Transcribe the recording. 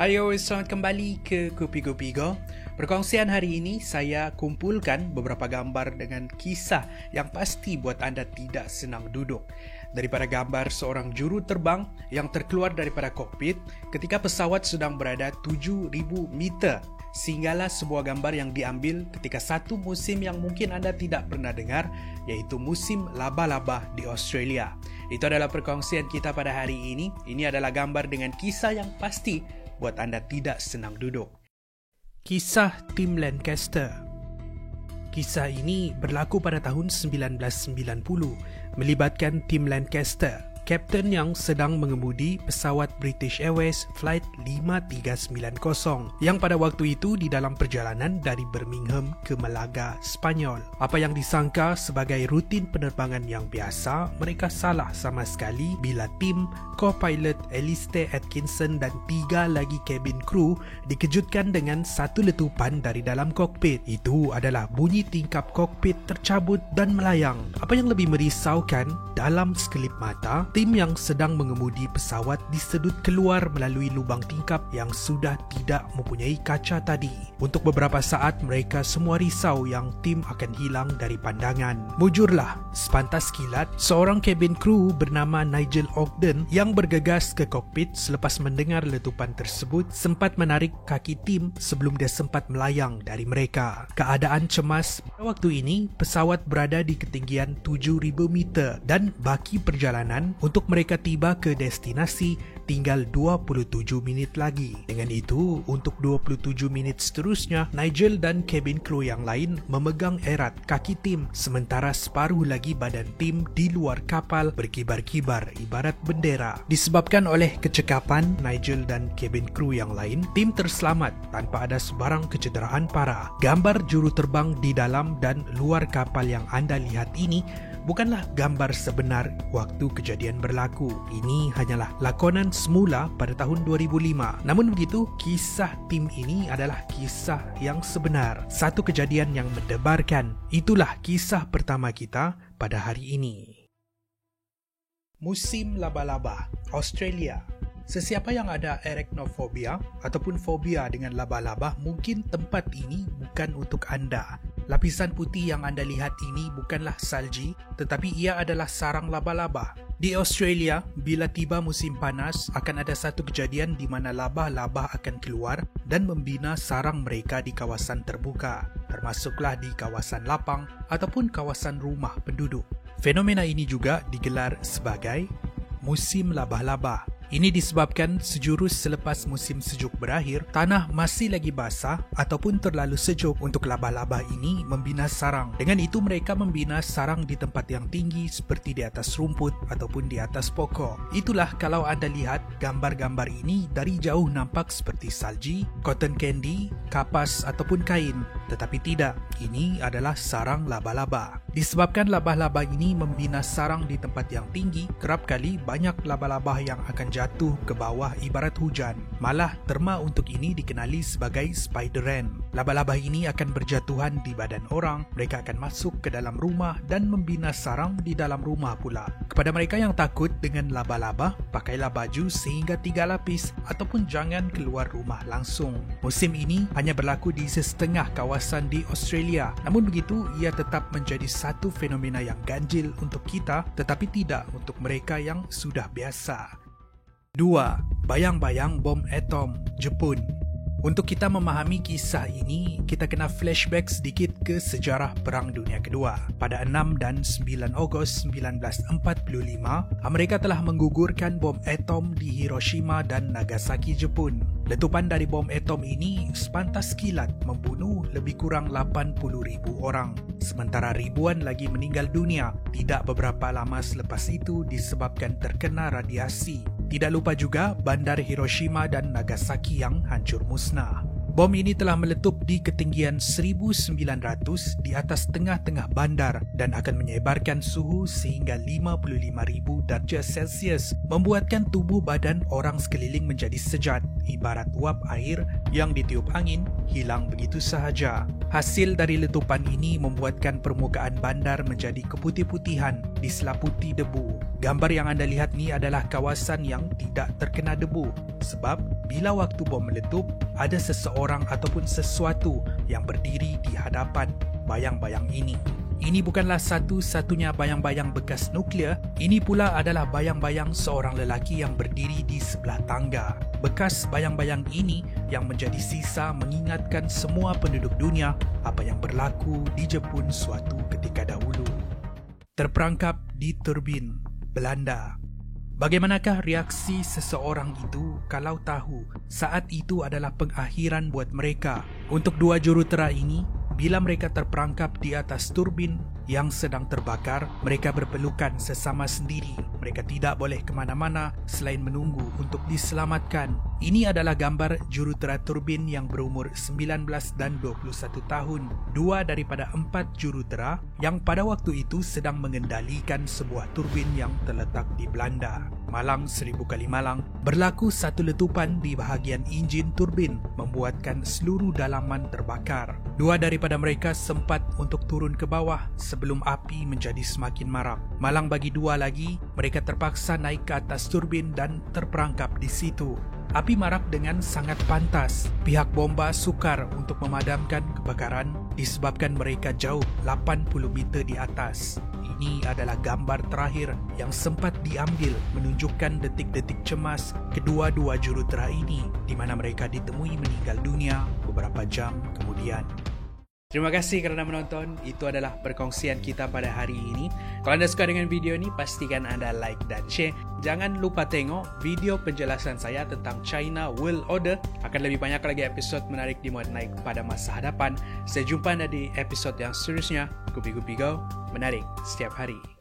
Ayo, selamat kembali ke Kopi Go. Perkongsian hari ini saya kumpulkan beberapa gambar dengan kisah yang pasti buat anda tidak senang duduk. Daripada gambar seorang juru terbang yang terkeluar daripada kokpit ketika pesawat sedang berada 7,000 meter. Sehinggalah sebuah gambar yang diambil ketika satu musim yang mungkin anda tidak pernah dengar, iaitu musim laba-laba di Australia. Itu adalah perkongsian kita pada hari ini. Ini adalah gambar dengan kisah yang pasti buat anda tidak senang duduk. Kisah tim Lancaster. Kisah ini berlaku pada tahun 1990, melibatkan tim Lancaster, kapten yang sedang mengemudi pesawat British Airways Flight 5390 yang pada waktu itu di dalam perjalanan dari Birmingham ke Malaga, Spanyol. Apa yang disangka sebagai rutin penerbangan yang biasa, mereka salah sama sekali bila tim co-pilot Alistair Atkinson dan 3 lagi kabin kru dikejutkan dengan satu letupan dari dalam kokpit. Itu adalah bunyi tingkap kokpit tercabut dan melayang. Apa yang lebih merisaukan, dalam sekelip mata, tim yang sedang mengemudi pesawat disedut keluar melalui lubang tingkap yang sudah tidak mempunyai kaca tadi. Untuk beberapa saat mereka semua risau yang tim akan hilang dari pandangan. Mujurlah, sepantas kilat, seorang kabin kru bernama Nigel Ogden yang bergegas ke kokpit selepas mendengar letupan tersebut sempat menarik kaki tim sebelum dia sempat melayang dari mereka. Keadaan cemas. Pada waktu ini, pesawat berada di ketinggian 7,000 meter dan baki perjalanan untuk mereka tiba ke destinasi tinggal 27 minit lagi. Dengan itu, untuk 27 minit seterusnya, Nigel dan kabin kru yang lain memegang erat kaki tim, sementara separuh lagi badan tim di luar kapal berkibar-kibar ibarat bendera. Disebabkan oleh kecekapan Nigel dan kabin kru yang lain, tim terselamat tanpa ada sebarang kecederaan parah. Gambar juru terbang di dalam dan luar kapal yang anda lihat ini bukanlah gambar sebenar waktu kejadian berlaku. Ini hanyalah lakonan semula pada tahun 2005. Namun begitu, kisah tim ini adalah kisah yang sebenar. Satu kejadian yang mendebarkan. Itulah kisah pertama kita pada hari ini. Musim laba-laba, Australia. Sesiapa yang ada arachnofobia ataupun fobia dengan laba-laba, mungkin tempat ini bukan untuk anda. Lapisan putih yang anda lihat ini bukanlah salji, tetapi ia adalah sarang laba-laba. Di Australia, bila tiba musim panas, akan ada satu kejadian di mana laba-laba akan keluar dan membina sarang mereka di kawasan terbuka, termasuklah di kawasan lapang ataupun kawasan rumah penduduk. Fenomena ini juga digelar sebagai musim laba-laba. Ini disebabkan sejurus selepas musim sejuk berakhir, tanah masih lagi basah ataupun terlalu sejuk untuk laba-laba ini membina sarang. Dengan itu mereka membina sarang di tempat yang tinggi seperti di atas rumput ataupun di atas pokok. Itulah kalau anda lihat gambar-gambar ini dari jauh nampak seperti salji, cotton candy, kapas ataupun kain. Tetapi tidak, ini adalah sarang laba-laba. Disebabkan laba-laba ini membina sarang di tempat yang tinggi, kerap kali banyak laba-laba yang akan jatuh ke bawah ibarat hujan. Malah terma untuk ini dikenali sebagai spider ant. Laba-laba ini akan berjatuhan di badan orang, mereka akan masuk ke dalam rumah dan membina sarang di dalam rumah pula. Kepada mereka yang takut dengan laba-laba, pakailah baju sehingga 3 lapis ataupun jangan keluar rumah langsung. Musim ini hanya berlaku di setengah kawasan di Australia. Namun begitu, ia tetap menjadi satu fenomena yang ganjil untuk kita tetapi tidak untuk mereka yang sudah biasa. 2. Bayang-bayang bom atom, Jepun. Untuk kita memahami kisah ini, kita kena flashback sedikit ke sejarah Perang Dunia Kedua. Pada 6 dan 9 Ogos 1945, Amerika telah menggugurkan bom atom di Hiroshima dan Nagasaki, Jepun. Letupan dari bom atom ini sepantas kilat membunuh lebih kurang 80,000 orang. Sementara ribuan lagi meninggal dunia tidak beberapa lama selepas itu disebabkan terkena radiasi. Tidak lupa juga bandar Hiroshima dan Nagasaki yang hancur musnah. Bom ini telah meletup di ketinggian 1,900 di atas tengah-tengah bandar dan akan menyebarkan suhu sehingga 55,000 darjah Celsius, membuatkan tubuh badan orang sekeliling menjadi sejat, ibarat uap air yang ditiup angin hilang begitu sahaja. Hasil dari letupan ini membuatkan permukaan bandar menjadi keputih-putihan diselaputi debu. Gambar yang anda lihat ni adalah kawasan yang tidak terkena debu. sebab bila waktu bom meletup, ada seseorang ataupun sesuatu yang berdiri di hadapan bayang-bayang ini. Ini bukanlah satu-satunya bayang-bayang bekas nuklear, ini pula adalah bayang-bayang seorang lelaki yang berdiri di sebelah tangga. Bekas bayang-bayang ini yang menjadi sisa mengingatkan semua penduduk dunia apa yang berlaku di Jepun suatu ketika dahulu. Terperangkap di turbin Belanda. Bagaimanakah reaksi seseorang itu kalau tahu saat itu adalah pengakhiran buat mereka? Untuk dua jurutera ini, bila mereka terperangkap di atas turbin yang sedang terbakar, mereka berpelukan sesama sendiri. Mereka tidak boleh ke mana-mana selain menunggu untuk diselamatkan. Ini adalah gambar jurutera turbin yang berumur 19 dan 21 tahun. Dua daripada 4 jurutera yang pada waktu itu sedang mengendalikan sebuah turbin yang terletak di Belanda. Malang 1000 kali malang, berlaku satu letupan di bahagian enjin turbin membuatkan seluruh dalaman terbakar. Dua daripada mereka sempat untuk turun ke bawah sebelum api menjadi semakin marak. Malang bagi dua lagi, mereka terpaksa naik ke atas turbin dan terperangkap di situ. Api marak dengan sangat pantas. Pihak bomba sukar untuk memadamkan kebakaran disebabkan mereka jauh 80 meter di atas. Ini adalah gambar terakhir yang sempat diambil menunjukkan detik-detik cemas kedua-dua jurutera ini di mana mereka ditemui meninggal dunia beberapa jam kemudian. Terima kasih kerana menonton. Itu adalah perkongsian kita pada hari ini. Kalau anda suka dengan video ini, pastikan anda like dan share. Jangan lupa tengok video penjelasan saya tentang China World Order. Akan lebih banyak lagi episod menarik dimuat naik pada masa hadapan. Saya jumpa anda di episod yang seterusnya. Gupi-gupi go, menarik setiap hari.